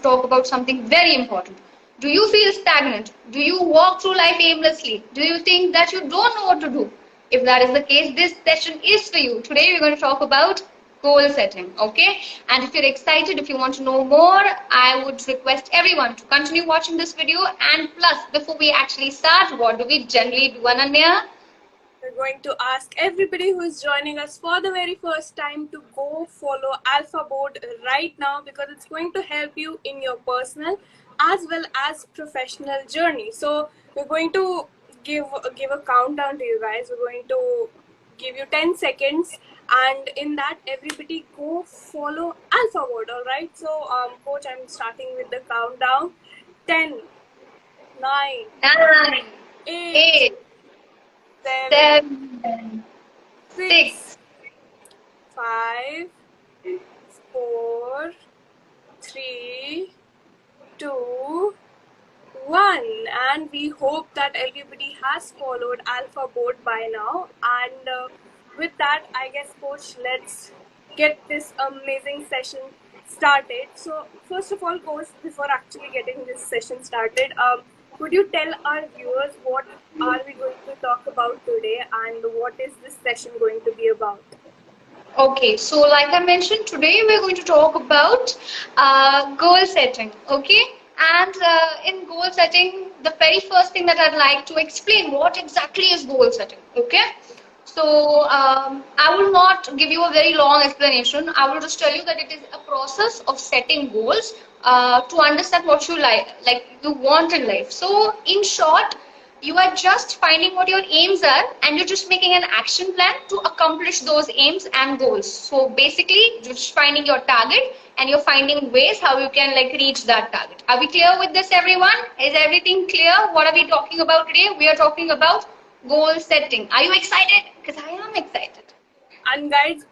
talk about something very important. Do you feel stagnant? Do you walk through life aimlessly? Do you think that you don't know what to do? If that is the case, this session is for you. Today we're going to talk about goal setting, okay? And if you're excited, if you want to know more, I would request everyone to continue watching this video. And plus, before we actually start, what do we generally do, Ananya? We're going to ask everybody who is joining us for the very first time to go follow Alpha Board right now, because it's going to help you in your personal as well as professional journey. So we're going to give a countdown to you guys. We're going to give you 10 seconds, and in that everybody go follow Alpha Board. All right, so coach, I'm starting with the countdown. 10, 9, 9, 8, 8, 7, 7, 6, 5, 4, 3, 2, 1. And we hope that everybody has followed Alpha Board by now. And with that, I guess, coach, let's get this amazing session started. So first of all, coach, before actually getting this session started, could you tell our viewers what are we going to talk about today and what is this session going to be about? Okay, so like I mentioned, today we're going to talk about goal setting, okay? And in goal setting, the very first thing that I'd like to explain what exactly is goal setting, okay? So I will not give you a very long explanation. I will just tell you that it is a process of setting goals to understand what you like you want in life. So in short, you are just finding what your aims are and you're just making an action plan to accomplish those aims and goals. So basically, you're just finding your target and you're finding ways how you can like reach that target. Are we clear with this, everyone? Is everything clear? What are we talking about today? We are talking about goal setting. Are you excited? Because I am excited. And guys,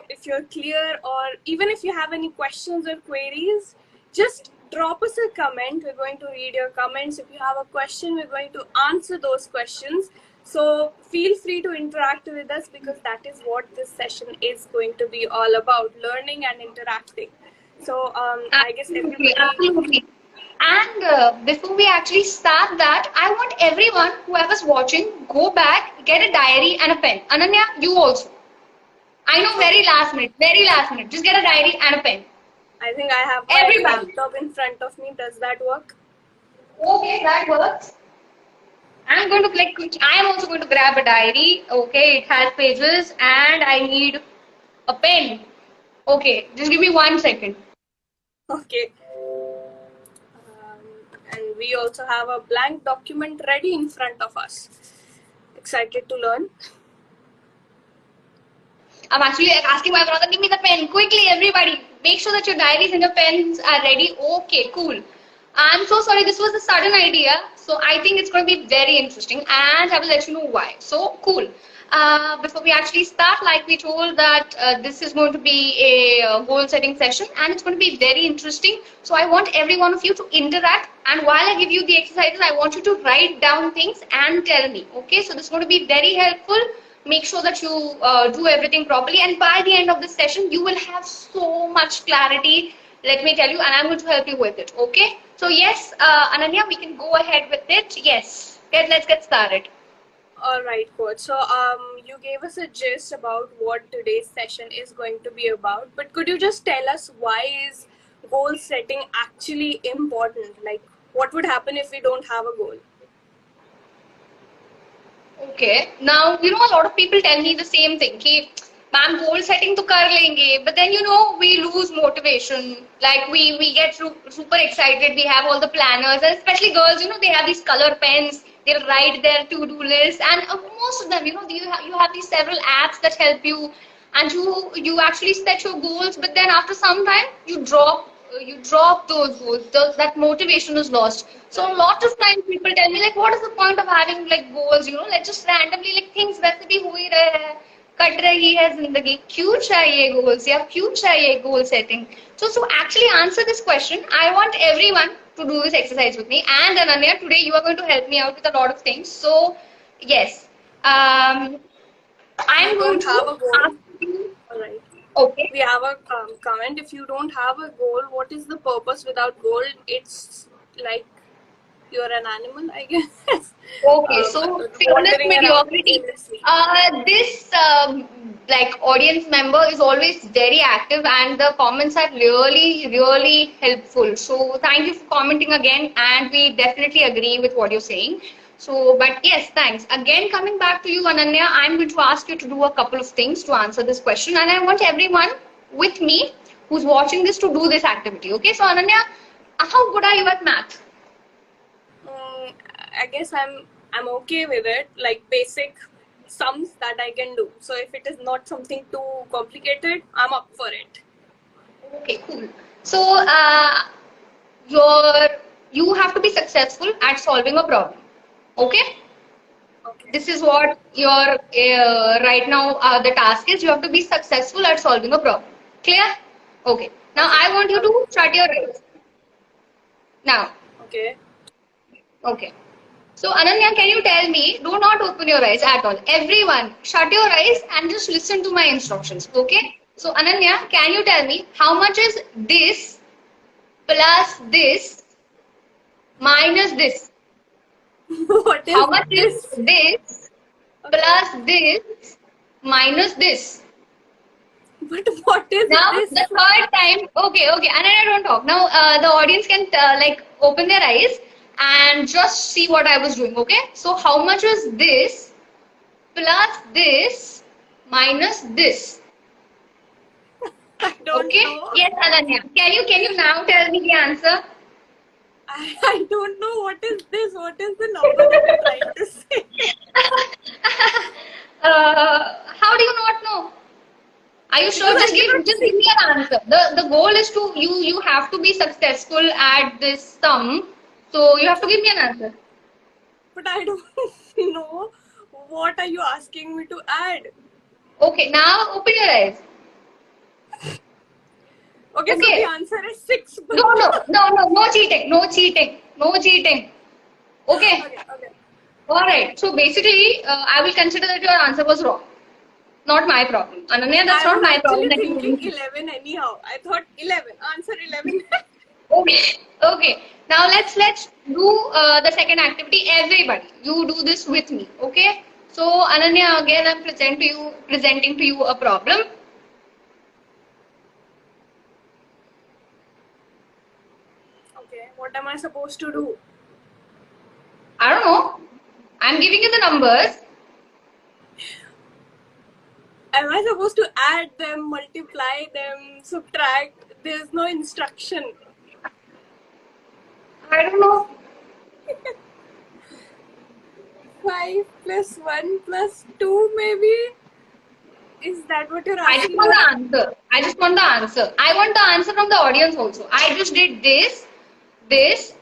if you're clear, or even if you have any questions or queries, just drop us a comment. We're going to read your comments. If you have a question, we're going to answer those questions. So feel free to interact with us, because that is what this session is going to be all about, learning and interacting. So I guess everybody... Absolutely. And before we actually start that, I want everyone, whoever's watching, go back, get a diary and a pen. Ananya, you also. I know, very last minute. Just get a diary and a pen. I think I have my laptop in front of me. Does that work? Okay, that works. I am also going to grab a diary. Okay, it has pages and I need a pen. Okay, just give me 1 second. Okay. And we also have a blank document ready in front of us. Excited to learn. I'm actually asking my brother, give me the pen. Quickly, everybody. Make sure that your diaries and your pens are ready. Okay, cool. I'm so sorry, this was a sudden idea. So I think it's going to be very interesting and I will let you know why. So cool. Before we actually start, like we told that this is going to be a goal setting session and it's going to be very interesting. So I want every one of you to interact, and while I give you the exercises, I want you to write down things and tell me. Okay, so this is going to be very helpful. Make sure that you do everything properly, and by the end of the session, you will have so much clarity, let me tell you, and I'm going to help you with it. Okay, so yes, Ananya, we can go ahead with it. Yes, let's get started. All right, coach. So you gave us a gist about what today's session is going to be about, but could you just tell us why is goal setting actually important? Like, what would happen if we don't have a goal? Okay, now a lot of people tell me the same thing. Ki, ma'am, goal setting to kar lenge, but then we lose motivation. Like we get super excited. We have all the planners, and especially girls, they have these color pens. They'll write their to-do list, and most of them, you have these several apps that help you, and you actually set your goals. But then after some time, you drop those goals. That motivation is lost. So a lot of times people tell me, like, what is the point of having like goals? Like just randomly like things वैसे भी हो ही रहे हैं, cut रही है जिंदगी, क्यों चाहिए goals या क्यों चाहिए goal setting? So to actually answer this question, I want everyone to do this exercise with me. And Ananya, today you are going to help me out with a lot of things. So yes, I'm going to have a goal. ask you. All right. Okay. We have a comment. If you don't have a goal, what is the purpose without goal? It's like you're an animal, I guess. Okay, so fearless Wandering around mediocrity. aimlessly. This like audience member is always very active, and the comments are really, really helpful. So thank you for commenting again, and we definitely agree with what you're saying. So, but yes, thanks. Again, coming back to you, Ananya, I'm going to ask you to do a couple of things to answer this question, and I want everyone with me who's watching this to do this activity. Okay, so Ananya, how good are you at math? Mm, I guess I'm okay with it. Like basic sums that I can do. So if it is not something too complicated, I'm up for it. Okay, cool. So, your you have to be successful at solving a problem. Okay, Okay. this is what your right now the task is. You have to be successful at solving a problem. Clear? Okay. Now Okay. I want you to shut your eyes. Now, Okay. okay. So Ananya, can you tell me? Do not open your eyes at all. Everyone, shut your eyes and just listen to my instructions. Okay. So Ananya, can you tell me how much is this plus this minus this? What is How much is this? this Okay. plus this minus this? But what is Now this? the third time, okay, and I don't talk. Now the audience can like open their eyes and just see what I was doing. Okay, so how much is this plus this minus this? I don't Okay, know. yes, Ananya. Can you now tell me the answer? I don't know what is this. What is the number that you're trying to say? How do you not know? Are you sure? Because I cannot Just see. give me an answer. The goal is to you have to be successful at this sum. So you have to give me an answer. But I don't know. What are you asking me to add? Okay, now open your eyes. Okay, so the Okay. answer is 6. No cheating. No cheating. No cheating. Okay. Okay, okay. Alright. So basically, I will consider that your answer was wrong. Not my problem. Ananya, that's I not was my problem actually that you thinking didn't. 11 anyhow. I thought 11. Answer 11. Okay. Okay. Now let's do the second activity. Everybody, you do this with me. Okay. So Ananya, again, I'm presenting to you a problem. Okay, what am I supposed to do? I don't know. I'm giving you the numbers. Am I supposed to add them, multiply them, subtract? There's no instruction. I don't know. 5 plus 1 plus 2 maybe? Is that what you're I just asking want me? the answer. I just want the answer. I want the answer from the audience also. I just did this,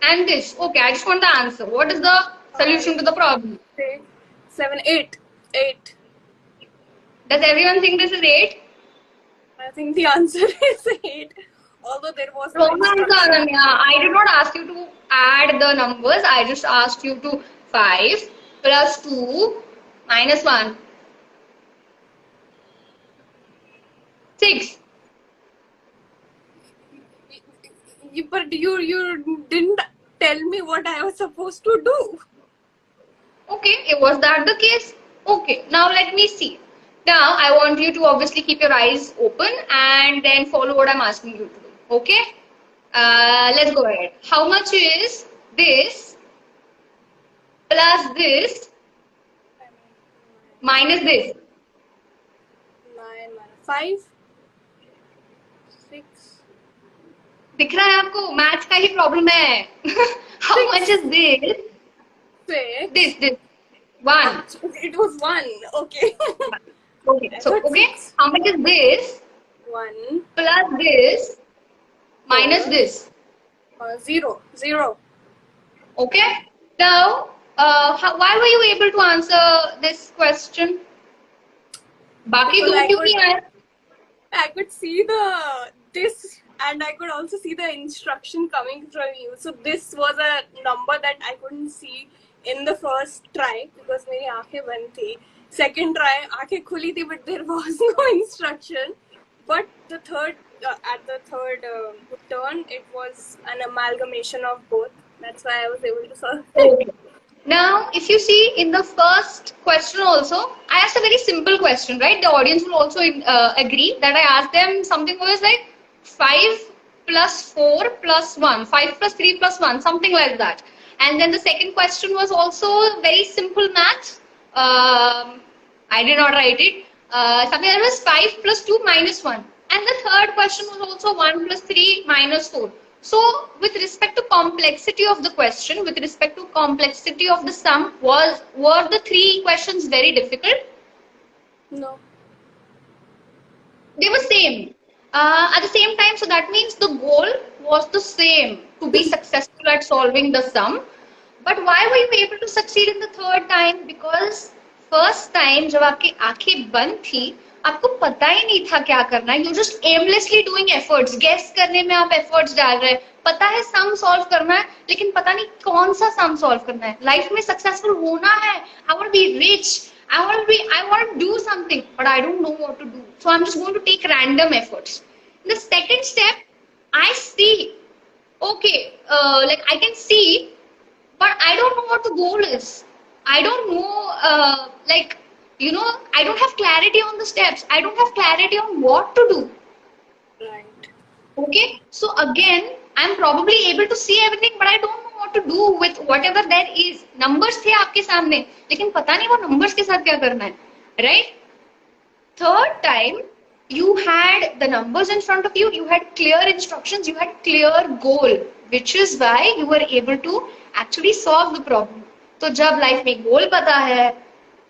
and this. Okay, I just want the answer. What is the solution 5, to the problem? 6, 7, 8. 8. Does everyone think this is 8? I think the answer is 8. Although there was no Wrong answer, instruction. Ananya. I did not ask you to add the numbers. I just asked you to 5 plus 2 minus 1. 6. But you didn't tell me what I was supposed to do. Okay, was that the case? Okay, now let me see. Now I want you to obviously keep your eyes open and then follow what I'm asking you to do. Okay? Let's go ahead. How much is this plus this minus this? 9 minus 5, 6. दिख रहा है आपको maths का ही problem है. How much is this? 6. This 1. It was 1. Okay. Okay, so okay, how much is this 1. plus this minus this? 0. 0. Okay. Now, why were you able to answer this question? बाकी Because दो क्यों नहीं आए? I could see this and I could also see the instruction coming from you. So this was a number that I couldn't see in the first try because मेरी आंखें बंद थी. Second try आंखें खुली थी but there was no instruction. But the third, at the third turn, it was an amalgamation of both. That's why I was able to solve it. Okay. Now, if you see in the first question also, I asked a very simple question, right? The audience will also agree that I asked them something was like 5 plus 4 plus 1, 5 plus 3 plus 1, something like that. And then the second question was also very simple math. I did not write it. Something that was 5 plus 2 minus 1. And the third question was also 1 plus 3 minus 4. So, with respect to complexity of the question, with respect to complexity of the sum, were the three questions very difficult? No. They were same. At the same time, so that means the goal was the same, to be successful at solving the sum. But why were you able to succeed in the third time? Because first time जब आपकी आंखें बंद थी, आपको पता ही नहीं था क्या करना है. You just aimlessly doing efforts. Guess करने में आप efforts डाल रहे हैं. पता है sum solve करना है, लेकिन पता नहीं कौन सा sum solve करना है. Life में successful होना है. I want to be rich. I want to do something, but I don't know what to do. So I'm just going to take random efforts. In the second step, I see. Okay, like I can see, but I don't know what the goal is. I don't know, I don't have clarity on the steps. I don't have clarity on what to do. Right. Okay, so again, I'm probably able to see everything, but I don't know what to do with whatever there is. Numbers थे आपके सामने, लेकिन पता नहीं वो numbers के साथ क्या करना है, right? Third time, you had the numbers in front of you, you had clear instructions, you had clear goal, which is why you were able to actually solve the problem. तो जब life में गोल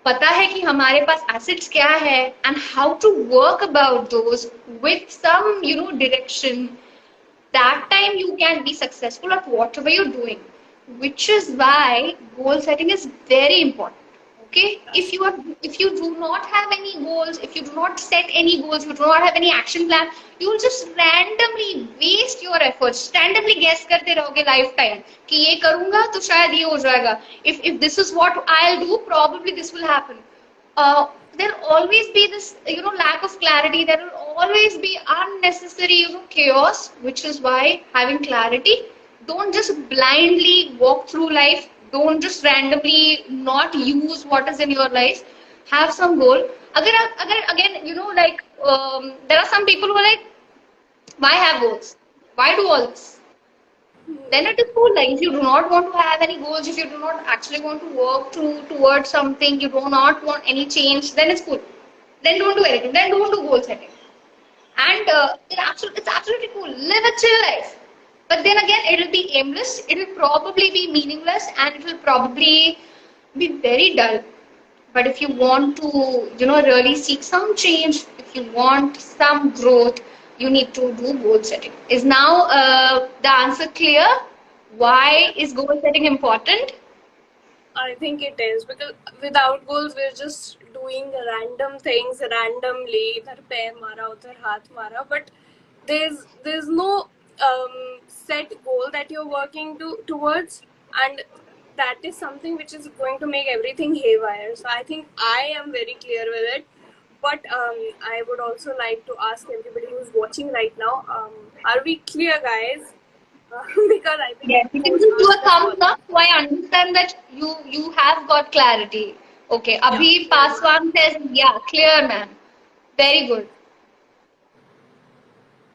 पता है कि हमारे पास assets क्या है and how to work about those with some direction, that time you can be successful at whatever you're doing, which is why goal setting is very important. Okay, if you do not have any goals, if you do not set any goals, you do not have any action plan, you will just randomly waste your efforts, randomly guess करते रहोगे lifetime कि ये करूंगा तो शायद ये हो जाएगा, if this is what I'll do, probably this will happen. There'll always be this lack of clarity. There will always be unnecessary chaos, which is why having clarity, don't just blindly walk through life, don't just randomly not use what is in your life. Have some goal. Again, there are some people who are like, why have goals, why do all this? Then it is cool. Like if you do not want to have any goals, if you do not actually want to work towards something, you do not want any change, then it's cool. Then don't do anything. Then don't do goal setting. And it's absolutely cool. Live a chill life. But then again, it will be aimless. It will probably be meaningless, and it will probably be very dull. But if you want to, really seek some change, if you want some growth, you need to do goal setting. Is now the answer clear? Why is goal setting important? I think it is, because without goals, we're just doing random things randomly. इधर पैर मारा, उधर हाथ मारा, but there's no set goal that you're working towards, and that is something which is going to make everything haywire. So I think I am very clear with it. But I would also like to ask everybody who's watching right now, are we clear, guys? Because I think Yes, you can just do a thumbs up so I understand that you have got clarity. Okay, Abhi Paswan says, yeah, clear, ma'am. Very good.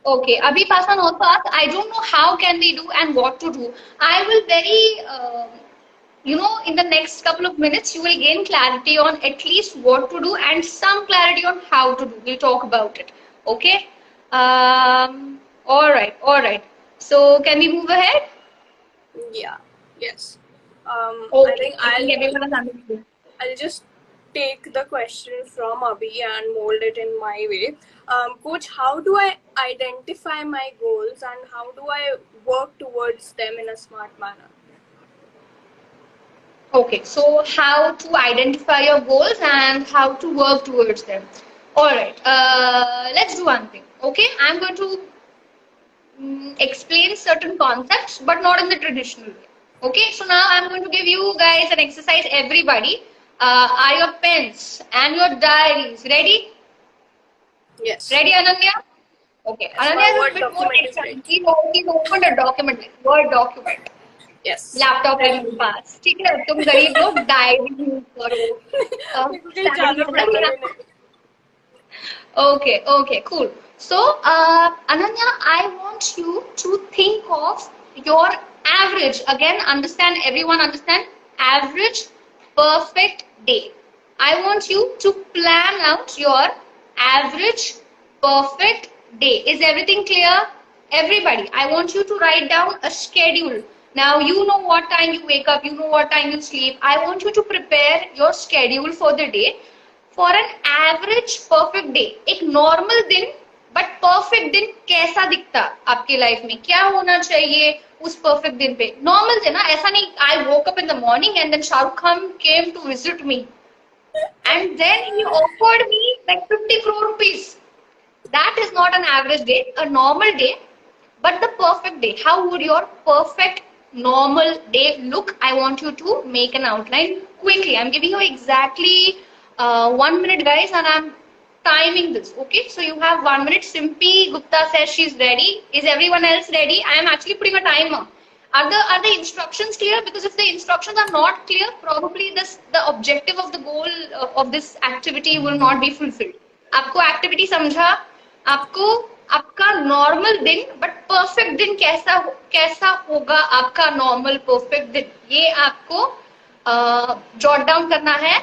Okay, Abhi Paswan also asked, I don't know how can we do and what to do. I will in the next couple of minutes, you will gain clarity on at least what to do and some clarity on how to do. We'll talk about it. Okay? All right. So, can we move ahead? Yeah. Yes. Okay. I think everyone is understood. I'll just take the question from Abhi and mold it in my way. Coach, how do I identify my goals and how do I work towards them in a smart manner? Okay, so how to identify your goals and how to work towards them. All right, let's do one thing. Okay, I'm going to explain certain concepts, but not in the traditional way. Okay, so now I'm going to give you guys an exercise. Everybody, are your pens and your diaries ready? Yes. Ready, Ananya? Okay. Yes, Ananya my is a Word bit more document is excited. great. He's opened a document, Word document. Yes. Laptop है मेरे पास. ठीक है, तुम गरीब लोग diary use करो. मेरे को कहीं जाना पड़ता है नहीं. Okay, okay, cool. So, Ananya, I want you to think of your average. Again, understand, everyone understand, average perfect day. I want you to plan out your average perfect day. Is everything clear? Everybody, I want you to write down a schedule. Now, you know what time you wake up, you know what time you sleep. I want you to prepare your schedule for the day. For an average perfect day. एक normal दिन but perfect दिन कैसा दिखता आपकी life में, क्या होना चाहिए उस परफेक्ट दिन पे. नॉर्मल दिन ना, ऐसा नहीं I woke up in the morning and then Shahrukh Khan came to visit me and then he offered me like 50 crore rupees. That is not an average day, a normal day, but the perfect day. How would your perfect normal day look? I want you to make an outline quickly. I'm giving you exactly 1 minute, guys, and I'm timing this. Okay, so you have 1 minute. Simpy Gupta says she's ready. Is everyone else ready? I am actually putting a timer. Are the instructions clear? Because if the instructions are not clear, probably the objective of the goal of this activity will not be fulfilled. आपको activity समझा? आपको आपका normal दिन but perfect दिन कैसा होगा आपका normal perfect दिन, ये आपको जॉट डाउन करना है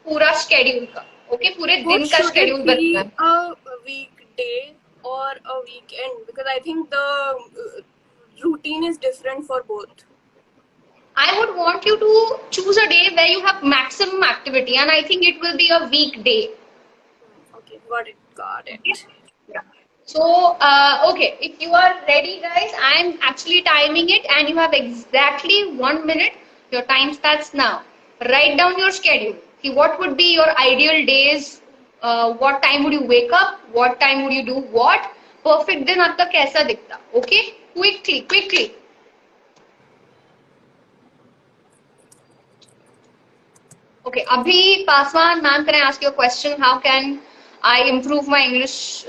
पूरा शेड्यूल का. ओके, पूरे दिन का शेड्यूल बनना है. A weekday or a weekend? Because I think the routine is different for both. I would want you to choose a day where you have maximum activity, and I think it will be a weekday. Okay, got it. Yeah. So, okay, if you are ready, guys, I am actually timing it, and you have exactly 1 minute. Your time starts now. Write down your schedule. See, what would be your ideal days? What time would you wake up? What time would you do what? Perfect दिन आपका कैसा दिखता? Okay, quickly. Okay, Abhi Paswan, ma'am, can I ask you a question? How can I improve my English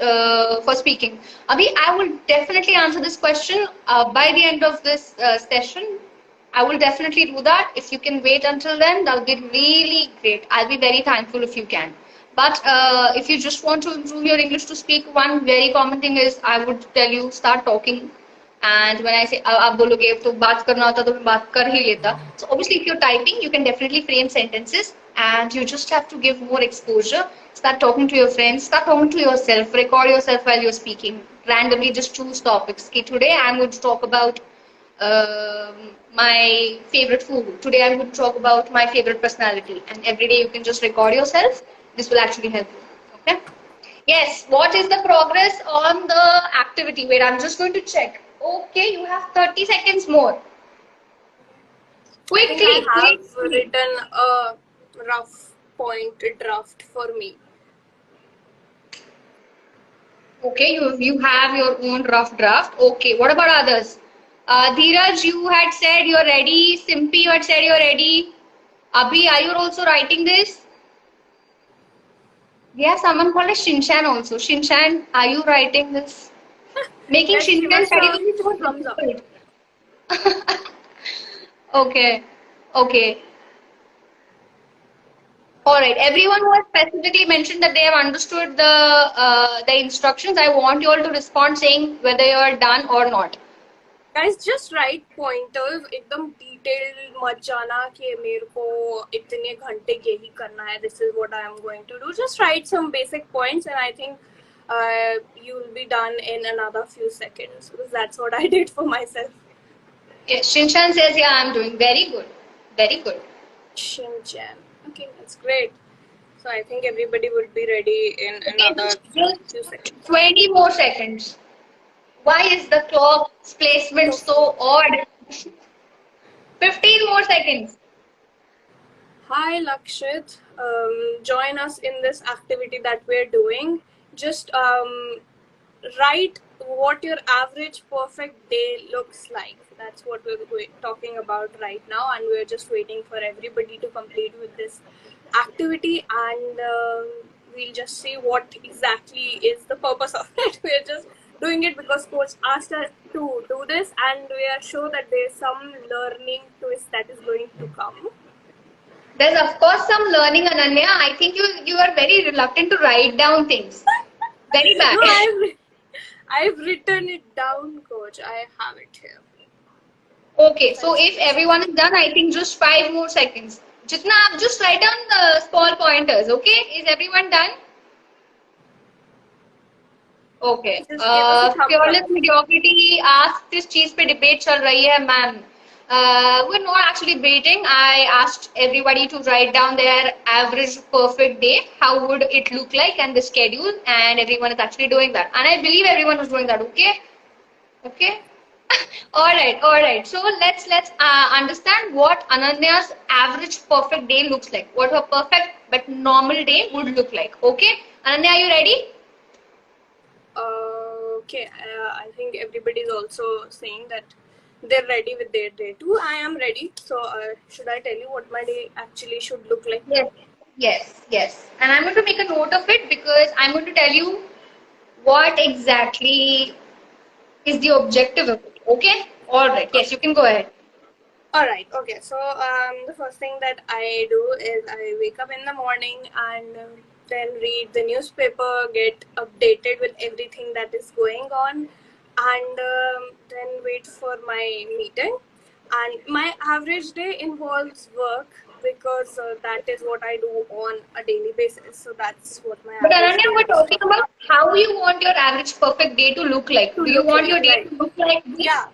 for speaking? Abhi, I will definitely answer this question by the end of this session. I will definitely do that. If you can wait until then, that'll be really great. I'll be very thankful if you can. But if you just want to improve your English to speak, one very common thing is I would tell you start talking. And when I say आप बोलोगे तो बात करना होता तो मैं बात कर ही लेता. So obviously if you're typing, you can definitely frame sentences, and you just have to give more exposure. Start talking to your friends, start talking to yourself, record yourself while you're speaking. Randomly just choose topics. Okay, today I'm going to talk about my favorite food. Today I'm going to talk about my favorite personality. And every day you can just record yourself. This will actually help you. Okay? Yes, what is the progress on the activity? Wait, I'm just going to check. Okay, you have 30 seconds more. Quickly, I have written a rough point draft for me. Okay, you have your own rough draft. Okay, what about others? Dheeraj, you had said you're ready. Simpy, you had said you're ready. Abhi, are you also writing this? We have someone called as Shinshan also. Shinshan, are you writing this? Making Let's give Shinshan us study a is so thumbs up. difficult. Okay. All right. Everyone who has specifically mentioned that they have understood the instructions, I want you all to respond saying whether you are done or not. Guys, just write pointers. एकदम detailed मत जाना कि मेरे को इतने घंटे यही करना है. This is what I am going to do. Just write some basic points, and I think you will be done in another few seconds, because that's what I did for myself. Yes, Shinshan says, yeah, I'm doing very good. Very good. Shinchan. Okay, that's great. So I think everybody would be ready in another few seconds. 20 more seconds. Why is the clock's placement so odd? 15 more seconds. Hi Lakshit, join us in this activity that we're doing. Just write what your average perfect day looks like. That's what we're talking about right now, and we're just waiting for everybody to complete with this activity, and we'll just see what exactly is the purpose of it. We're just doing it because coach asked us to do this, and we are sure that there's some learning twist that is going to come. There's of course some learning, Ananya. I think you are very reluctant to write down things. Very bad. No, I've written it down, coach. I have it here. Okay, so if everyone is done, I think just 5 more seconds. Jitna, आप just write down the small pointers. Okay, is everyone done? Okay. Just give us a thumbs Fearless up. mediocrity asked this चीज पे debate चल रही है, ma'am. We're not actually debating. I asked everybody to write down their average perfect day. How would it look like and the schedule, and everyone is actually doing that. And I believe everyone is doing that. Okay. Okay. All right. So let's understand what Ananya's average perfect day looks like. What her perfect but normal day would look like. Okay, Ananya, are you ready? Okay, I think everybody is also saying that they're ready with their day too. I am ready. So should I tell you what my day actually should look like? Yes. And I'm going to make a note of it because I'm going to tell you what exactly is the objective of it. Okay? All right. Yes, you can go ahead. Alright, okay. So the first thing that I do is I wake up in the morning and then read the newspaper, get updated with everything that is going on, and then wait for my meeting. And my average day involves work because that is what I do on a daily basis. So that's what my But average Ananya, day we're is. talking about how you want your average perfect day to look like. To Do you look want like, your day right. to look like this? Yeah,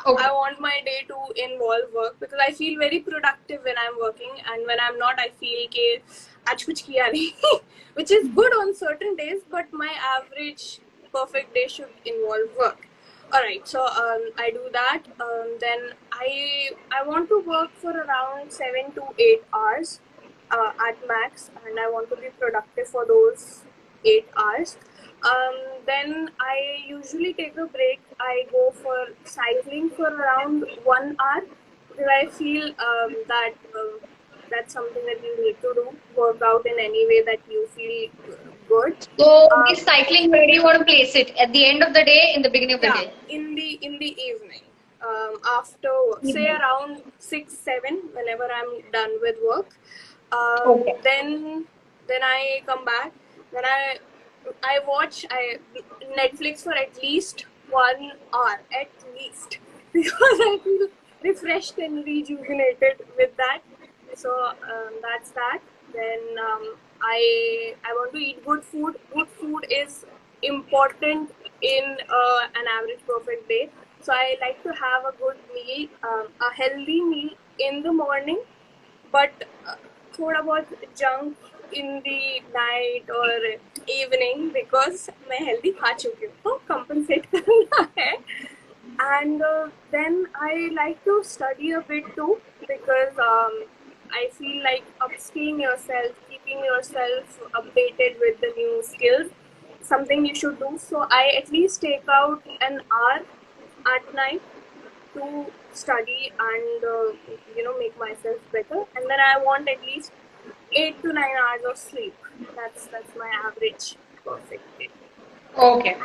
Okay. I want my day to involve work because I feel very productive when I'm working, and when I'm not, I feel कि आज कुछ किया नहीं, which is good on certain days, but my average perfect day should involve work. Alright, so I do that. Then I want to work for around 7 to 8 hours at max, and I want to be productive for those 8 hours. Then I usually take a break. I go for cycling for around 1 hour because I feel that that's something that you need to do. Work out in any way that you feel good. So this cycling, where do you want to place it? At the end of the day, in the beginning of the Yeah, day? in the evening. After work, say around 6-7, whenever I'm done with work. Okay. Then I come back. Then I watch Netflix for at least 1 hour, at least, because I feel refreshed and rejuvenated with that. So that's that. Then I want to eat good food. Good food is important in an average perfect day. So I like to have a good meal, a healthy meal in the morning, but थोड़ा बहुत junk in the night or evening because मैं healthy खा चुकी हूँ, तो compensate करना है. And then I like to study a bit too because I feel like upskilling yourself, keeping yourself updated with the new skills, something you should do. So I at least take out an hour at night to study and make myself better. And then I want at least 8 to 9 hours of sleep. That's my average perfect day. Okay.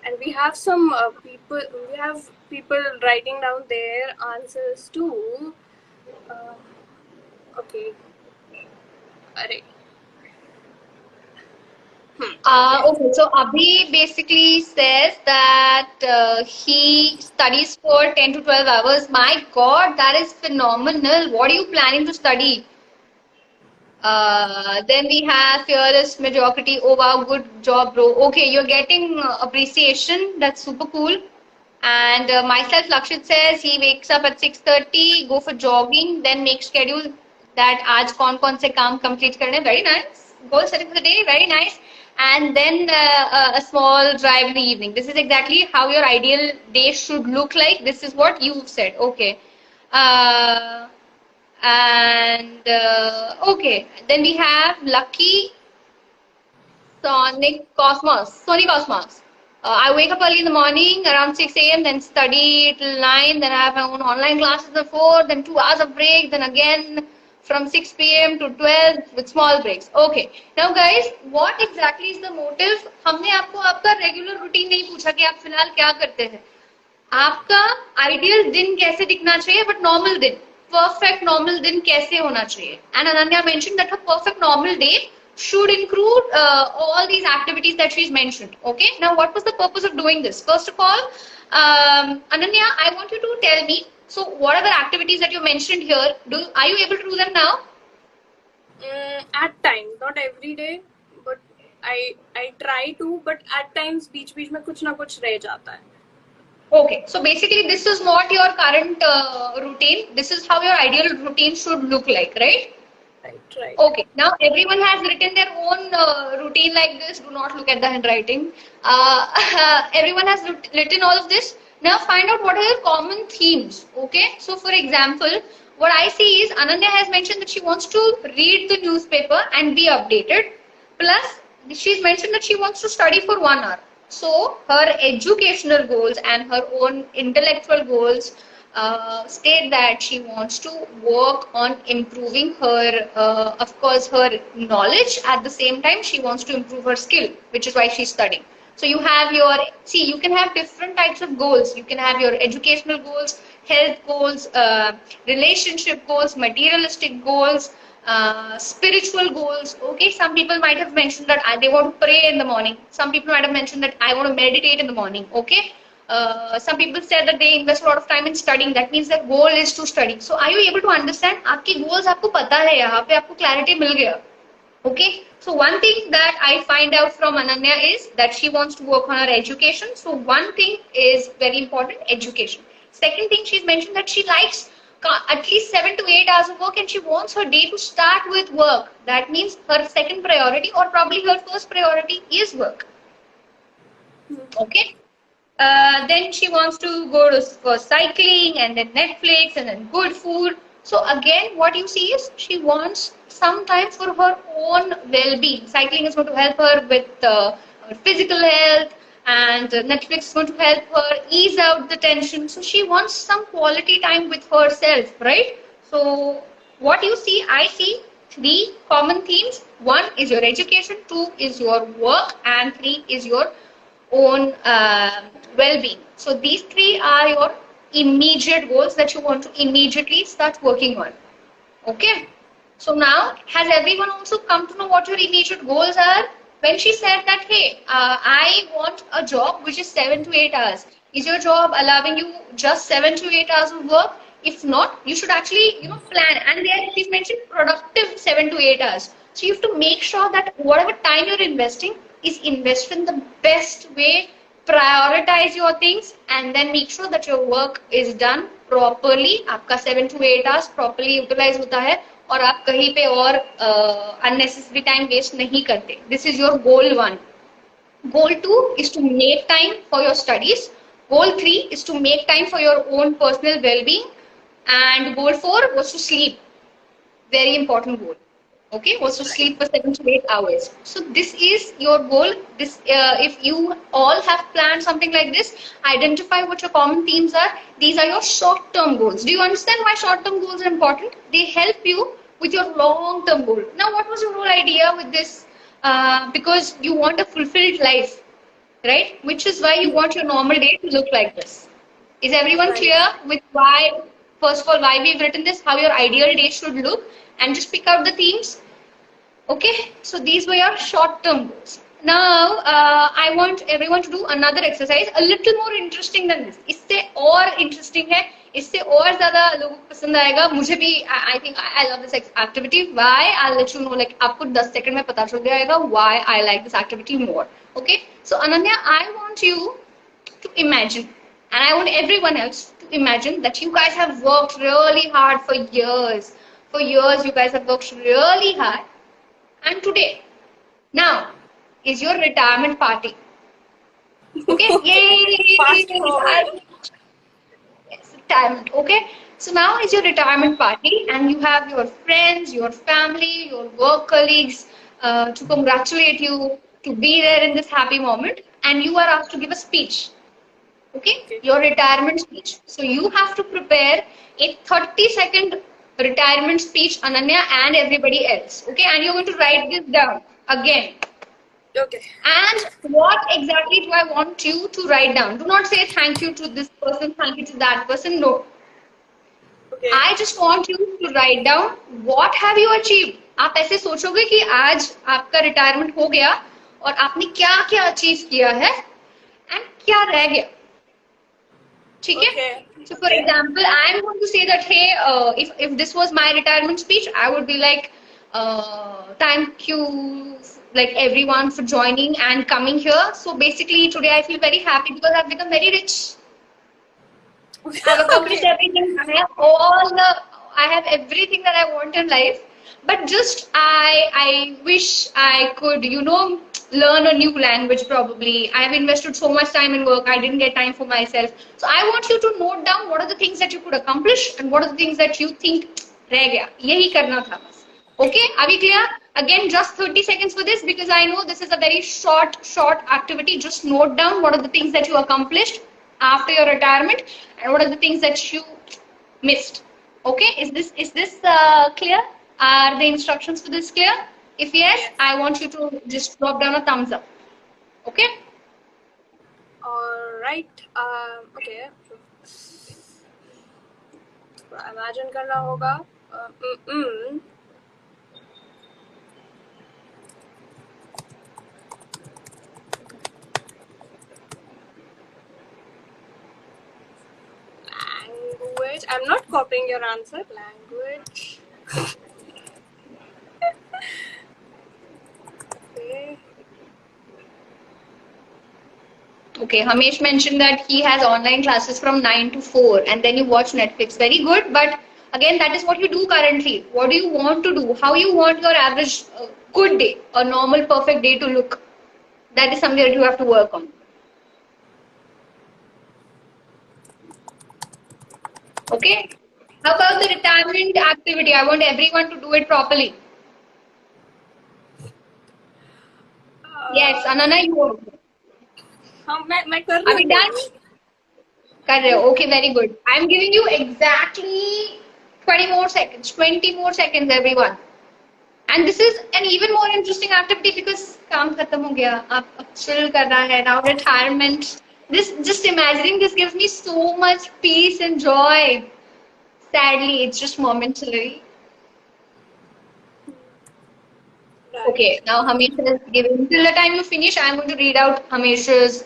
And we have some people. We have people writing down their answers too. Okay. Array. Okay, so Abhi basically says that he studies for 10 to 12 hours. My God, that is phenomenal. What are you planning to study? Then we have fearless mediocrity. Oh wow, good job, bro. Okay, you're getting appreciation. That's super cool. And myself, Lakshit says he wakes up at 6:30, go for jogging, then make schedule that आज कौन से काम complete करने. Very nice. Goal setting for the day. Very nice. And then a small drive in the evening. This is exactly how your ideal day should look like. This is what you've said. Okay. Okay. Then we have Lucky Sony Cosmos. I wake up early in the morning around 6 a.m. then study till 9, then I have my own online classes at 4, then 2 hours of break, then again from 6 p.m. to 12 with small breaks. Okay. Now guys, what exactly is the motive? हमने आपको आपका regular routine नहीं पूछा कि आप फिलहाल क्या करते हैं. आपका आइडियल दिन कैसे दिखना चाहिए, बट नॉर्मल दिन, परफेक्ट नॉर्मल दिन कैसे होना चाहिए. And Ananya mention that her perfect normal day should include all these activities that she's mentioned. Okay, now what was the purpose of doing this? First of all, Ananya, I want you to tell me, so whatever activities that you mentioned here, are you able to do them now? At times, not every day, but I try to, but at times बीच बीच में कुछ ना कुछ रह जाता है. Okay, so basically this is not your current routine. This is how your ideal routine should look like, right? Right. Okay, now everyone has written their own routine like this. Do not look at the handwriting. Everyone has written all of this. Now find out what are your common themes. Okay, so for example, what I see is Ananya has mentioned that she wants to read the newspaper and be updated. Plus, she's mentioned that she wants to study for 1 hour. So her educational goals and her own intellectual goals state that she wants to work on improving her, of course, her knowledge. At the same time, she wants to improve her skill, which is why she's studying. So you have your, see, you can have different types of goals. You can have your educational goals, health goals, relationship goals, materialistic goals, spiritual goals. Okay, some people might have mentioned that they want to pray in the morning. Some people might have mentioned that I want to meditate in the morning. Okay, some people said that they invest a lot of time in studying. That means their goal is to study. So are you able to understand? आपके goals आपको पता है, यहाँ पे आपको clarity मिल गया. Okay, so one thing that I find out from Ananya is that she wants to work on her education. So one thing is very important, education. Second thing, she's mentioned that she likes at least 7 to 8 hours of work, and she wants her day to start with work. That means her second priority, or probably her first priority, is work. Okay. Then she wants to go for cycling, and then Netflix, and then good food. So again, what you see is she wants some time for her own well-being. Cycling is going to help her with her physical health, and Netflix is going to help her ease out the tension. So she wants some quality time with herself, right? So what you see, I see 3 common themes. 1 is your education, 2 is your work, and 3 is your own well-being. So these 3 are your immediate goals that you want to immediately start working on. Okay. So now, has everyone also come to know what your immediate goals are? When she said that, hey, I want a job which is 7 to 8 hours. Is your job allowing you just 7 to 8 hours of work? If not, you should actually, plan. And there she's mentioned productive 7 to 8 hours. So you have to make sure that whatever time you're investing is invested in the best way. Prioritize your things and then make sure that your work is done properly. आपका 7 to 8 hours properly utilize होता है और आप कहीं पे और unnecessary time waste नहीं करते. This is your goal 1. Goal 2 is to make time for your studies. Goal 3 is to make time for your own personal well-being. And goal 4 was to sleep. Very important goal. Okay, was to sleep for 7 to 8 hours. So this is your goal. This, if you all have planned something like this, identify what your common themes are. These are your short-term goals. Do you understand why short-term goals are important? They help you with your long-term goal. Now, what was your whole idea with this? Because you want a fulfilled life, right? Which is why you want your normal day to look like this. Is everyone clear with why, first of all, why we've written this, how your ideal day should look, and just pick out the themes? Okay, so these were your short-term goals. Now, I want everyone to do another exercise, a little more interesting than this. इससे और interesting है, इससे और ज़्यादा लोगों को पसंद आएगा. मुझे भी, I think I love this activity. Why? I'll let you know. Like आपको 10 सेकंड में पता चल जाएगा why I like this activity more. Okay, so Ananya, I want you to imagine, and I want everyone else to imagine that you guys have worked really hard for years. For years, you guys have worked really hard. And today, now, is your retirement party. Okay? Yay! Yes, retirement. Okay? So now is your retirement party, and you have your friends, your family, your work colleagues to congratulate you, to be there in this happy moment, and you are asked to give a speech. Okay? Your retirement speech. So you have to prepare a 30-second retirement speech, Ananya and everybody else. Okay, and you're going to write this down again. Okay. And what exactly do I want you to write down? Do not say thank you to this person, thank you to that person. No. Okay. I just want you to write down what have you achieved. आप ऐसे सोचोगे कि आज आपका retirement हो गया और आपने क्या क्या अचीव किया है एंड क्या रह गया. ठीक है? Okay. So for example, I am going to say that hey, if this was my retirement speech, I would be like, thank you, like everyone for joining and coming here. So basically, today I feel very happy because I've become very rich. I've accomplished everything. I have everything that I want in life. But just I wish I could, learn a new language probably. I've invested so much time in work. I didn't get time for myself. So I want you to note down what are the things that you could accomplish and what are the things that you think रह गया. यही करना था बस. Okay, are we clear? Again, just 30 seconds for this because I know this is a very short activity. Just note down what are the things that you accomplished after your retirement and what are the things that you missed. Okay, is this clear? Are the instructions for this clear? If yes, I want you to just drop down a thumbs up. Okay? All right. Okay. Imagine करना होगा. Language. I'm not copying your answer. Language. Okay. Okay, Hamesh mentioned that he has online classes from 9 to 4 and then you watch Netflix. Very good, but again, that is what you do currently. What do you want to do? How you want your average good day, a normal perfect day to look? That is something that you have to work on. Okay? How about the retirement activity? I want everyone to do it properly. Yes, Anana, you want. मैं कर रही Are we done? कर रहे हो. Okay, very good. I'm giving you exactly 20 more seconds. 20 more seconds, everyone. And this is an even more interesting activity because काम खत्म हो गया. अब chill करना है. Now retirement. This, just imagining this gives me so much peace and joy. Sadly, it's just momentary. Okay, now Hamesh is giving. Till the time you finish, I'm going to read out Hamesh's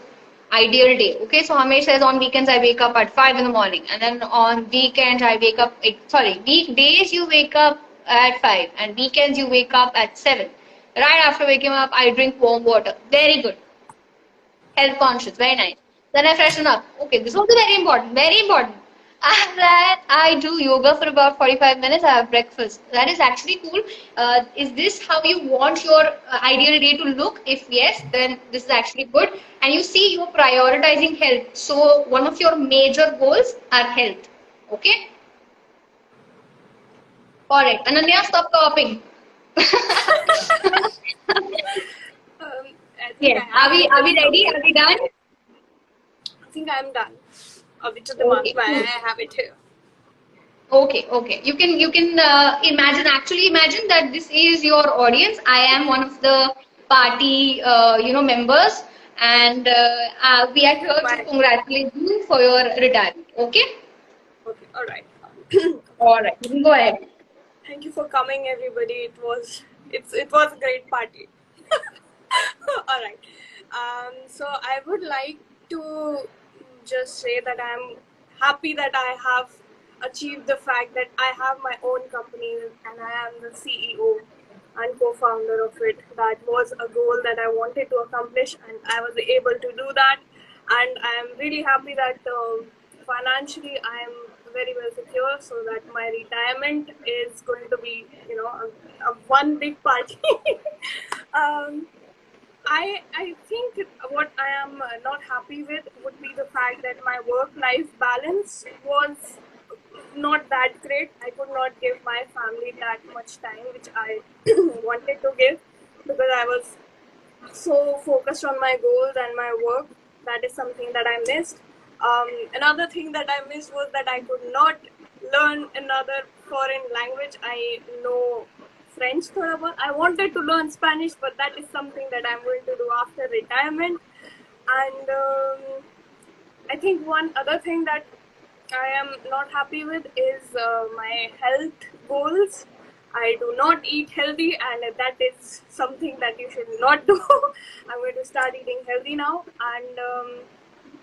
ideal day. Okay, so Hamesh says on weekends I wake up at 5 in the morning, and then on weekends I wake up. Weekdays you wake up at 5, and weekends you wake up at 7. Right after waking up, I drink warm water. Very good. Health conscious, very nice. Then I freshen up. Okay, this is also very important. Very important. After that, I do yoga for about 45 minutes. I have breakfast. That is actually cool. Is this how you want your ideal day to look? If yes, then this is actually good. And you see, you're prioritizing health. So, one of your major goals are health. Okay? Alright. Ananya, stop coughing. Yes. Are we ready? Are we done? I think I'm done. Abhi to दिमाग में आया है. I have it here. Okay. You can imagine that this is your audience. I am one of the party, members, and we are here to congratulate you for your retirement. Okay. Okay. All right. All right. You can go ahead. Thank you for coming, everybody. It was a great party. All right. So I would like to just say that I'm happy that I have achieved the fact that I have my own company and I am the CEO and co-founder of it. That was a goal that I wanted to accomplish, and I was able to do that. And I am really happy that financially I am very well secure, so that my retirement is going to be, a one big party. I think what I am not happy with would be the fact that my work-life balance was not that great. I could not give my family that much time which I wanted to give, because I was so focused on my goals and my work. That is something that I missed. Another thing that I missed was that I could not learn another foreign language. I know French thoda bahut. I wanted to learn Spanish, but that is something that I'm going to do after retirement. And I think one other thing that I am not happy with is my health goals. I do not eat healthy, and that is something that you should not do. I'm going to start eating healthy now, and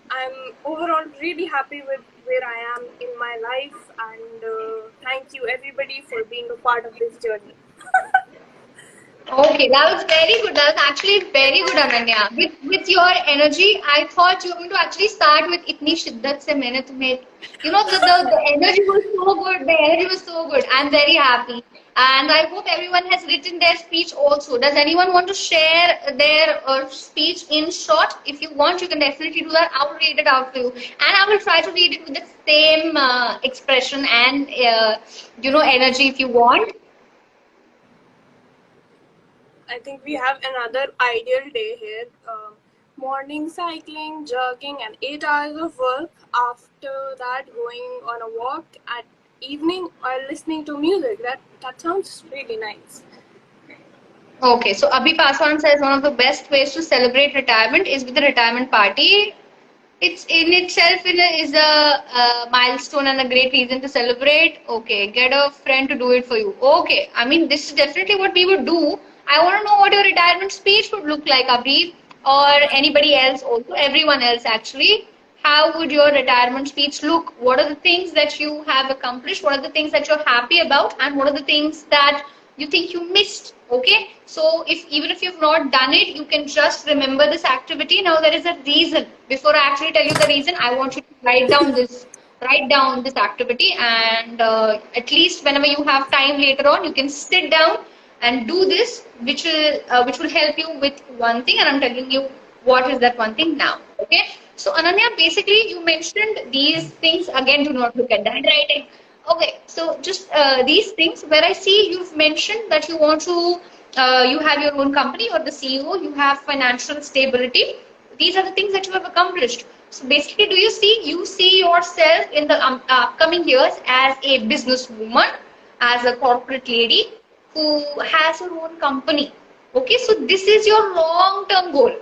I'm overall really happy with where I am in my life. And thank you, everybody, for being a part of this journey. Okay, that was very good. That was actually very good, Ananya. With your energy, I thought you were going to actually start with "itni shiddat se maine tumhe." You know, the energy was so good. The energy was so good. I'm very happy, and I hope everyone has written their speech also. Does anyone want to share their speech in short? If you want, you can definitely do that. I will read it out for you, and I will try to read it with the same expression and energy if you want. I think we have another ideal day here. Morning cycling, jogging, and 8 hours of work. After that, going on a walk at evening or listening to music. That sounds really nice. Okay, so Abhi Paswan says one of the best ways to celebrate retirement is with the retirement party. It's in itself is a milestone and a great reason to celebrate. Okay, get a friend to do it for you. Okay, I mean, this is definitely what we would do. I want to know what your retirement speech would look like, Abhi, or anybody else also, everyone else actually. How would your retirement speech look? What are the things that you have accomplished? What are the things that you're happy about? And what are the things that you think you missed? Okay, so even if you've not done it, you can just remember this activity. Now there is a reason. Before I actually tell you the reason, I want you to write down this activity, and at least whenever you have time later on, you can sit down and do this, which will help you with one thing. And I'm telling you what is that one thing now. Okay, so Ananya, basically you mentioned these things again. Do not look at that writing. Okay, so just these things where I see you've mentioned that you want to, you have your own company, you're the CEO, you have financial stability. These are the things that you have accomplished. So basically, do you see yourself in the upcoming years as a businesswoman, as a corporate lady who has her own company? Okay, so this is your long-term goal.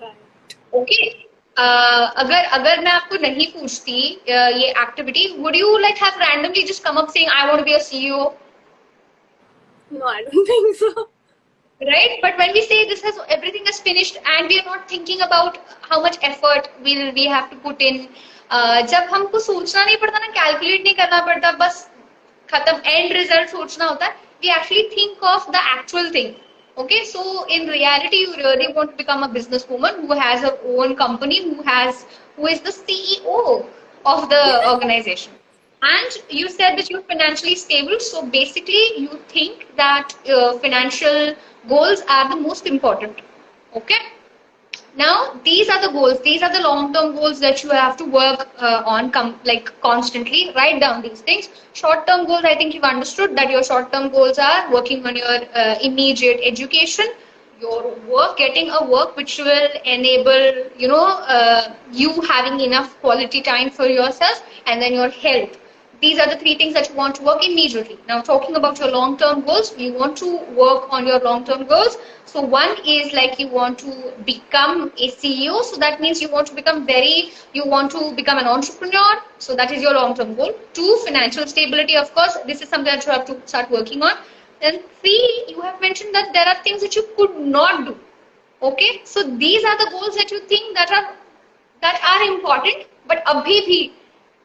Right. Okay अगर मैं आपको नहीं पूछती ये activity, would you like have randomly just come up saying I want to be a CEO? No, I don't think so. Right, but when we say this has everything is finished and we are not thinking about how much effort will we have to put in, जब हमको सोचना नहीं पड़ता ना, calculate नहीं करना पड़ता, बस खत्म एंड रिजल्ट सोचना होता है, we actually think of the actual thing. Okay, so in reality, you really want to become a businesswoman who has her own company, who is the CEO of the organization. And you said that you're financially stable, so basically you think that financial goals are the most important. Okay. Now, these are the goals. These are the long-term goals that you have to work on, like constantly. Write down these things. Short-term goals, I think you've understood that your short-term goals are working on your immediate education, your work, getting a work which will enable, you having enough quality time for yourself, and then your health. These are the three things that you want to work immediately. Now, talking about your long-term goals, you want to work on your long-term goals. So one is like you want to become a CEO. So that means you want to become an entrepreneur. So that is your long-term goal. 2, financial stability. Of course, this is something that you have to start working on. And 3, you have mentioned that there are things that you could not do. Okay. So these are the goals that you think that are important, but abhi bhi,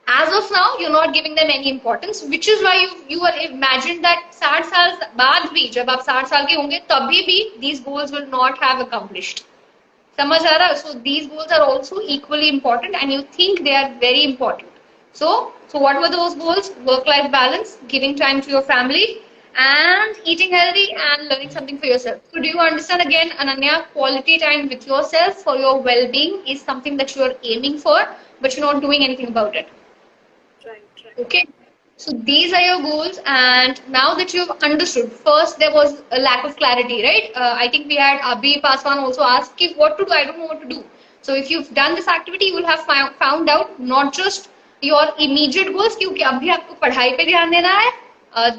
as of now, you're not giving them any importance, which is why you are imagined that 60 साल बाद भी, जब आप 60 साल के होंगे, तभी भी these goals will not have accomplished. समझ आ रहा है? So these goals are also equally important, and you think they are very important. So what were those goals? Work-life balance, giving time to your family, and eating healthy, and learning something for yourself. So do you understand again, Ananya? Quality time with yourself for your well-being is something that you are aiming for, but you're not doing anything about it. Right. Okay, so these are your goals, and now that you've understood, first there was a lack of clarity, right? I think we had Abhi Paswan also ask, what to do, I don't know what to do. So if you've done this activity, you will have found out not just your immediate goals, क्योंकि अभी आपको पढ़ाई पे ध्यान देना है.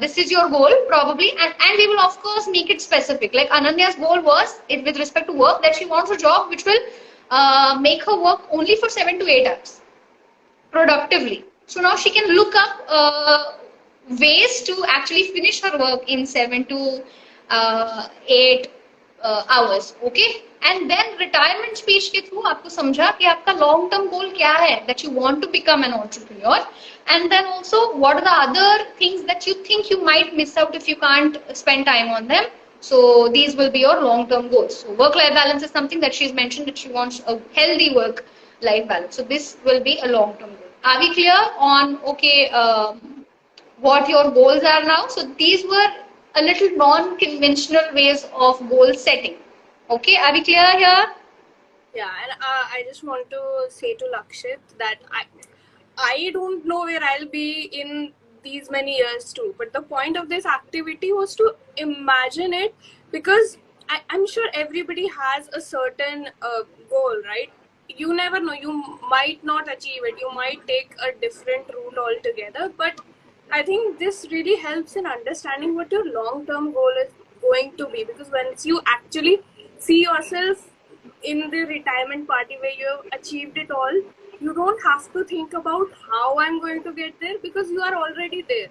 This is your goal probably, and we will of course make it specific. Like Ananya's goal was, with respect to work, that she wants a job which will make her work only for 7 to 8 hours productively. So now she can look up ways to actually finish her work in 7 to 8 hours. Okay, and then retirement speech के through आपको समझा कि आपका long term goal क्या है, that you want to become an entrepreneur, and then also what are the other things that you think you might miss out if you can't spend time on them. So these will be your long term goals. So work life balance is something that she's mentioned, that she wants a healthy work life balance. So this will be a long term goal. Are we clear on what your goals are now? So these were a little non-conventional ways of goal setting. Okay, are we clear here? Yeah, and I just want to say to Lakshit that I don't know where I'll be in these many years too. But the point of this activity was to imagine it, because I'm sure everybody has a certain goal, right? You never know. You might not achieve it. You might take a different route altogether. But I think this really helps in understanding what your long-term goal is going to be. Because once you actually see yourself in the retirement party where you have achieved it all, you don't have to think about how I'm going to get there, because you are already there.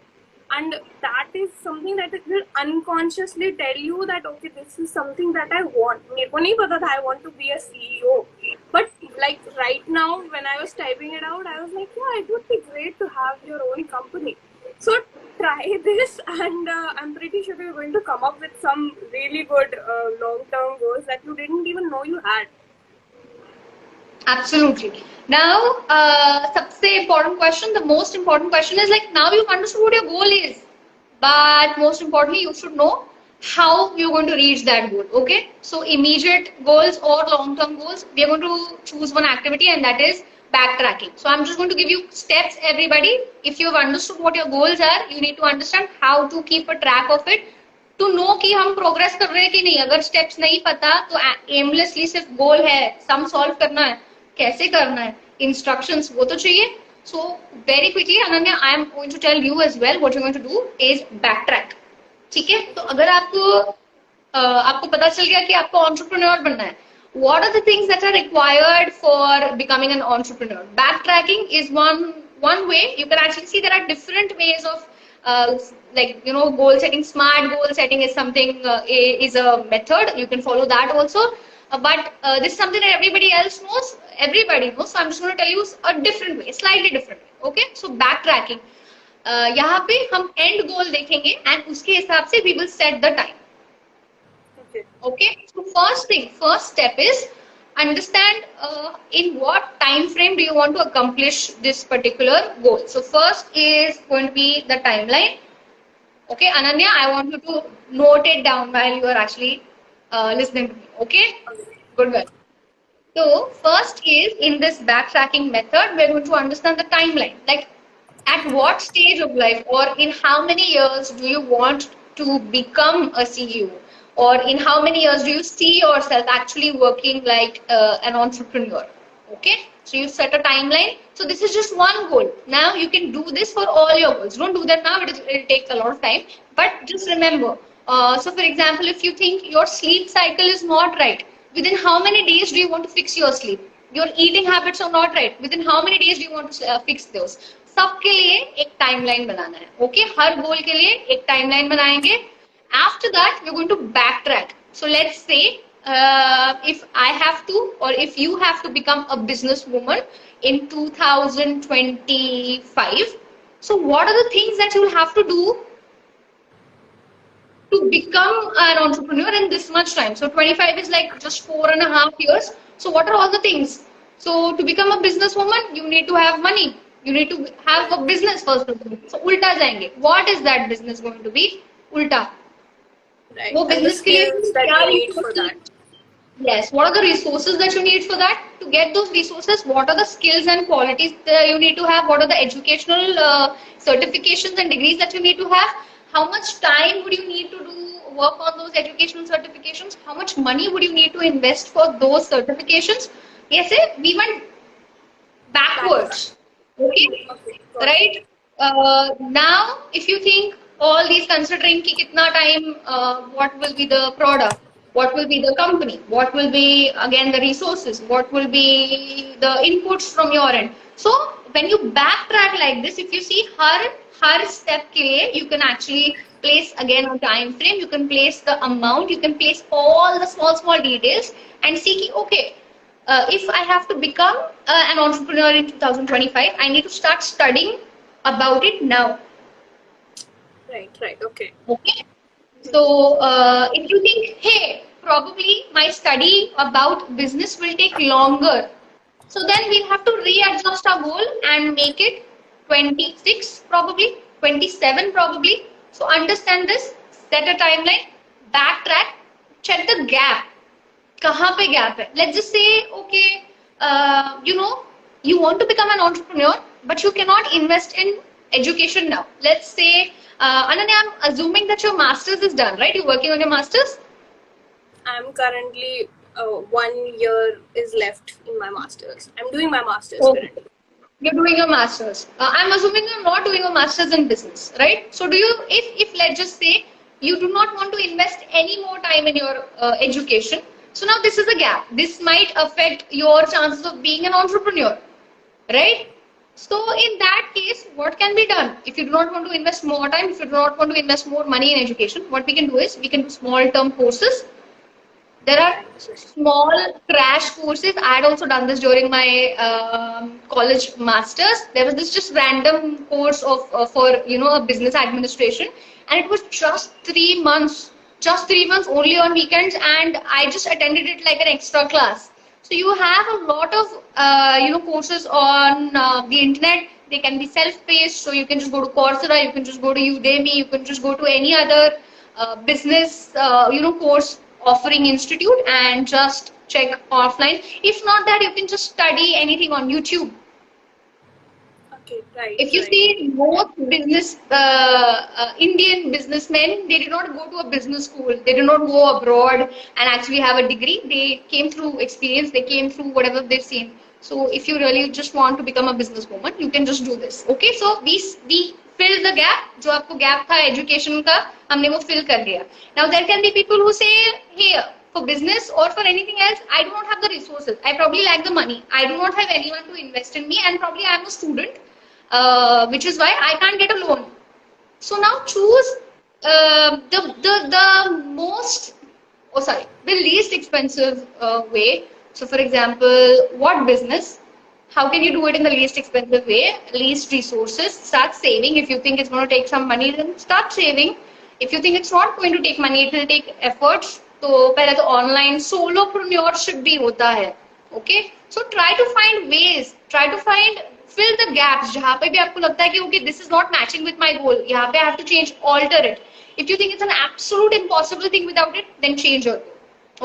And that is something that it will unconsciously tell you that, okay, this is something that I want. मेरे को नहीं पता था I want to be a CEO. But like right now, when I was typing it out, I was like, yeah, it would be great to have your own company. So try this, and I'm pretty sure you're going to come up with some really good long-term goals that you didn't even know you had. Absolutely. Now, सबसे important question, the most important question is, like, now you've understood what your goal is, but most importantly, you should know how you're going to reach that goal. Okay, so immediate goals or long-term goals, we are going to choose one activity, and that is backtracking. So I'm just going to give you steps, everybody. If you've understood what your goals are, you need to understand how to keep a track of it, to know कि हम progress कर रहे हैं कि नहीं. अगर steps नहीं पता तो aimlessly सिर्फ goal है, sum solve करना है, कैसे करना है, instructions वो तो चाहिए. So very quickly, Ananya, I am going to tell you as well what you're going to do is backtrack. ठीक है, तो अगर आपको पता चल गया कि आपको entrepreneur बनना है, what are the things that are required for becoming an entrepreneur? Backtracking is one way. You can actually see there are different ways of goal setting. Smart goal setting is something, is a method. You can follow that also. But this is something that everybody knows. So I'm just going to tell you a different way, slightly different way. Okay, so backtracking. यहाँ पे हम end goal देखेंगे and उसके हिसाब से we will set the time. Okay, so first step is understand in what time frame do you want to accomplish this particular goal. So first is going to be the timeline. Okay, Ananya, I want you to note it down while you are actually listening to me. Okay, good. So first is, in this backtracking method, we're going to understand the timeline. Like, at what stage of life or in how many years do you want to become a CEO? Or in how many years do you see yourself actually working like an entrepreneur? Okay, so you set a timeline. So this is just one goal. Now you can do this for all your goals. Don't do that now, it takes a lot of time. But just remember, so for example, if you think your sleep cycle is not right, within how many days do you want to fix your sleep? Your eating habits are not right, within how many days do you want to fix those? सबके लिए एक timeline बनाना है. Okay, हर गोल के लिए एक timeline बनाएंगे. After that, we're going to backtrack. So let's say if I have to, or if you have to become a businesswoman in 2025, so what are the things that you'll have to do to become an entrepreneur in this much time? So 25 is like just 4.5 years. So what are all the things? So to become a businesswoman, you need to have money. You need to have a business first of all. So ulta jayenge. What is that business going to be? Ulta. Right. वो business के लिए that क्या you need for that. Yes, what are the resources that you need for that? To get those resources, what are the skills and qualities that you need to have? What are the educational certifications and degrees that you need to have? How much time would you need to work on those educational certifications? How much money would you need to invest for those certifications? Yes, we went backwards. Okay, Okay, got it. right? Now, if you think all these considering ki kitna time, what will be the product, what will be the company, what will be again the resources, what will be the inputs from your end. So when you backtrack like this, if you see her step ke liye, you can actually place again a time frame, you can place the amount, you can place all the small details and see ki, okay, if I have to become an entrepreneur in 2025, I need to start studying about it now. Right, right. Okay. Okay. So if you think, hey, probably my study about business will take longer, so then we'll have to readjust our goal and make it 26 probably, 27 probably. So understand this, set a timeline, backtrack, check the gap. कहाँ पे gap है? Let's just say, okay, you want to become an entrepreneur, but you cannot invest in education now. Let's say, Ananya, I'm assuming that your master's is done, right? You're working on your master's? I'm currently 1 year is left in my masters. I'm doing my masters Okay. currently. You're doing your master's. I'm assuming you're not doing a master's in business, right? So do you, if let's just say you do not want to invest any more time in your education, so now this is a gap. This might affect your chances of being an entrepreneur, right? So in that case, what can be done? If you do not want to invest more time, if you do not want to invest more money in education, what we can do is we can do small term courses. There are small crash courses. I had also done this during my college masters. There was this just random course of for a business administration, and it was just 3 months only on weekends, and I just attended it like an extra class. So you have a lot of courses on the internet. They can be self-paced, so you can just go to Coursera, you can just go to Udemy, you can just go to any other business course offering institute and just check offline. If not that, you can just study anything on YouTube. Okay, right, If you right. see most business Indian businessmen, they did not go to a business school. They did not go abroad and actually have a degree. They came through experience. They came through whatever they've seen. So if you really just want to become a businesswoman, you can just do this. Okay, so we fill the gap. जो आपको gap था education का, हमने वो fill कर दिया. Now there can be people who say, here for business or for anything else, I do not have the resources. I probably lack the money. I do not have anyone to invest in me, and probably I am a student, which is why I can't get a loan. So now choose the most, oh sorry, the least expensive way. So for example, what business? How can you do it in the least expensive way? Least resources. Start saving. If you think it's going to take some money, then start saving. If you think it's not going to take money, it will take efforts. तो पहले तो online solopreneurship भी होता है. Okay, so try to find ways. Try to fill the gaps. जहाँ पे भी आपको लगता है कि okay, this is not matching with my goal. यहाँ पे I have to change, alter it. If you think it's an absolute impossible thing without it, then change your goal.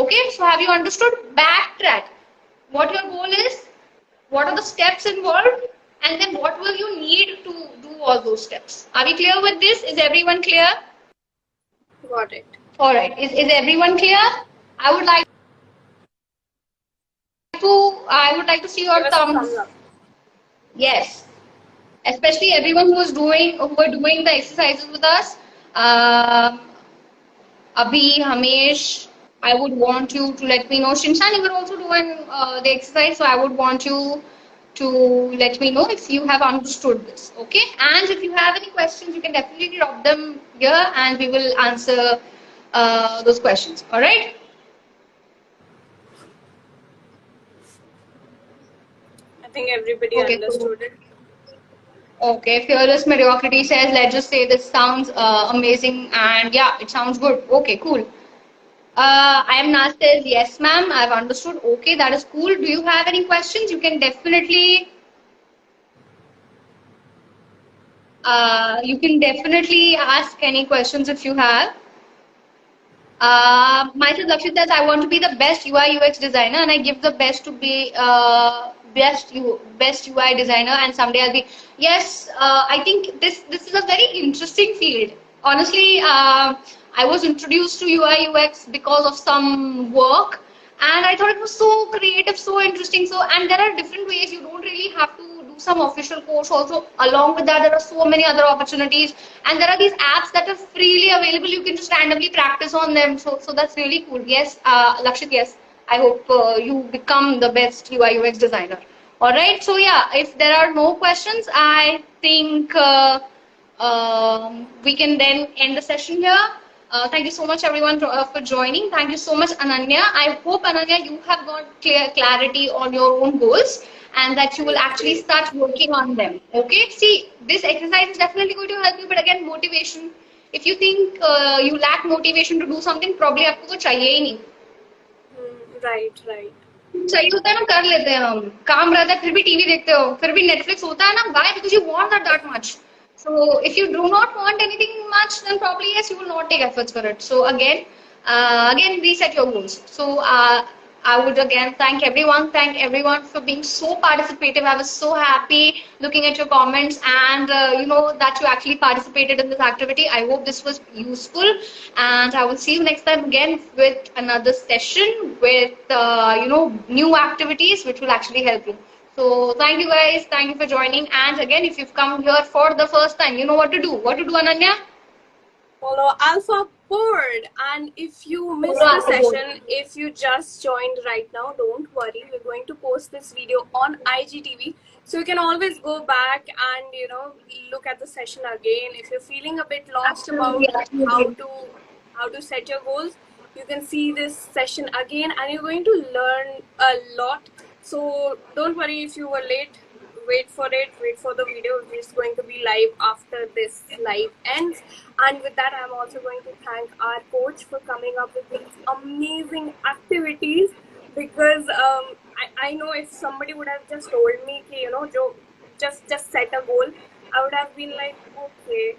Okay, so have you understood? Backtrack. What your goal is, what are the steps involved, and then what will you need to do all those steps. Are we clear with this? Is everyone clear? Got it. All right. Is everyone clear? I would like to see your Give us a thumbs. thumbs up. Yes. Especially everyone who are doing the exercises with us. Abhi, Hamesh, I would want you to let me know. Shinshan, you were also doing the exercise, so I would want you to let me know if you have understood this. Okay? And if you have any questions, you can definitely drop them here and we will answer those questions. All right? I think everybody Okay, understood it. Okay, Fearless Mediocrity says, let's just say this sounds amazing and yeah, it sounds good. Okay, cool. I am Naz says, yes ma'am, I've understood. Okay, that is cool. Do you have any questions? You can definitely ask any questions if you have. Myself Lakshit says, I want to be the best UI UX designer and I give the best to be best UI designer and someday I'll be. Yes, I think this is a very interesting field. Honestly, I was introduced to UI UX because of some work and I thought it was so creative, so interesting. So, and there are different ways. You don't really have to do some official course also. Along with that, there are so many other opportunities, and there are these apps that are freely available. You can just randomly practice on them. So that's really cool. Yes, Lakshit, yes. I hope you become the best UI UX designer. All right. So yeah, if there are no questions, I think we can then end the session here. Thank you so much everyone for joining. Thank you so much Ananya. I hope Ananya you have got clarity on your own goals and that you will actually start working on them. Okay. See, this exercise is definitely going to help you. But again, motivation. If you think you lack motivation to do something, probably आपको तो चाहिए ही नहीं. Right, right. चाहिए होता है ना कर लेते हैं हम काम रहता है फिर भी टीवी देखते हो फिर भी नेटफ्लिक्स होता है ना why because you want that much so if you do not want anything much then probably yes you will not take efforts for it so again reset your goals so I would again thank everyone for being so participative. I was so happy looking at your comments and that you actually participated in this activity. I hope this was useful and I will see you next time again with another session with new activities which will actually help you. So thank you guys. Thank you for joining. And again, if you've come here for the first time, you know what to do. What to do, Ananya? Follow Alpha Board, and if you missed the session, if you just joined right now, don't worry, we're going to post this video on IGTV, so you can always go back and look at the session again. If you're feeling a bit lost about how to set your goals, you can see this session again and you're going to learn a lot. So don't worry if you were late. Wait for the video. It's going to be live after this live ends. And with that, I'm also going to thank our coach for coming up with these amazing activities because I know if somebody would have just told me just set a goal, I would have been like, okay.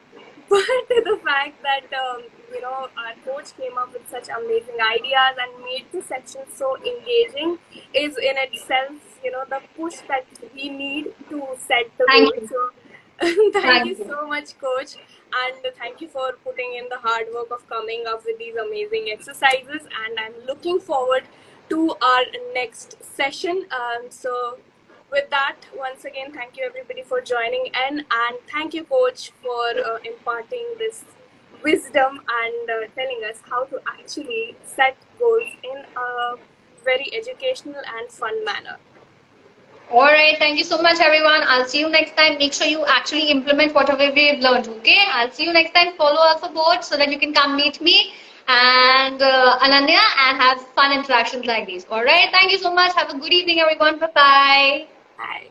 But the fact that our coach came up with such amazing ideas and made the section so engaging is in itself the push that we need to set the goal. So thank you so much, coach, and thank you for putting in the hard work of coming up with these amazing exercises, and I'm looking forward to our next session. So with that, once again, thank you everybody for joining in, and thank you, coach, for imparting this wisdom and telling us how to actually set goals in a very educational and fun manner. All right. Thank you so much, everyone. I'll see you next time. Make sure you actually implement whatever we've learned. Okay. I'll see you next time. Follow Alpha Board so that you can come meet me and Ananya and have fun interactions like these. All right. Thank you so much. Have a good evening, everyone. Bye-bye. Bye.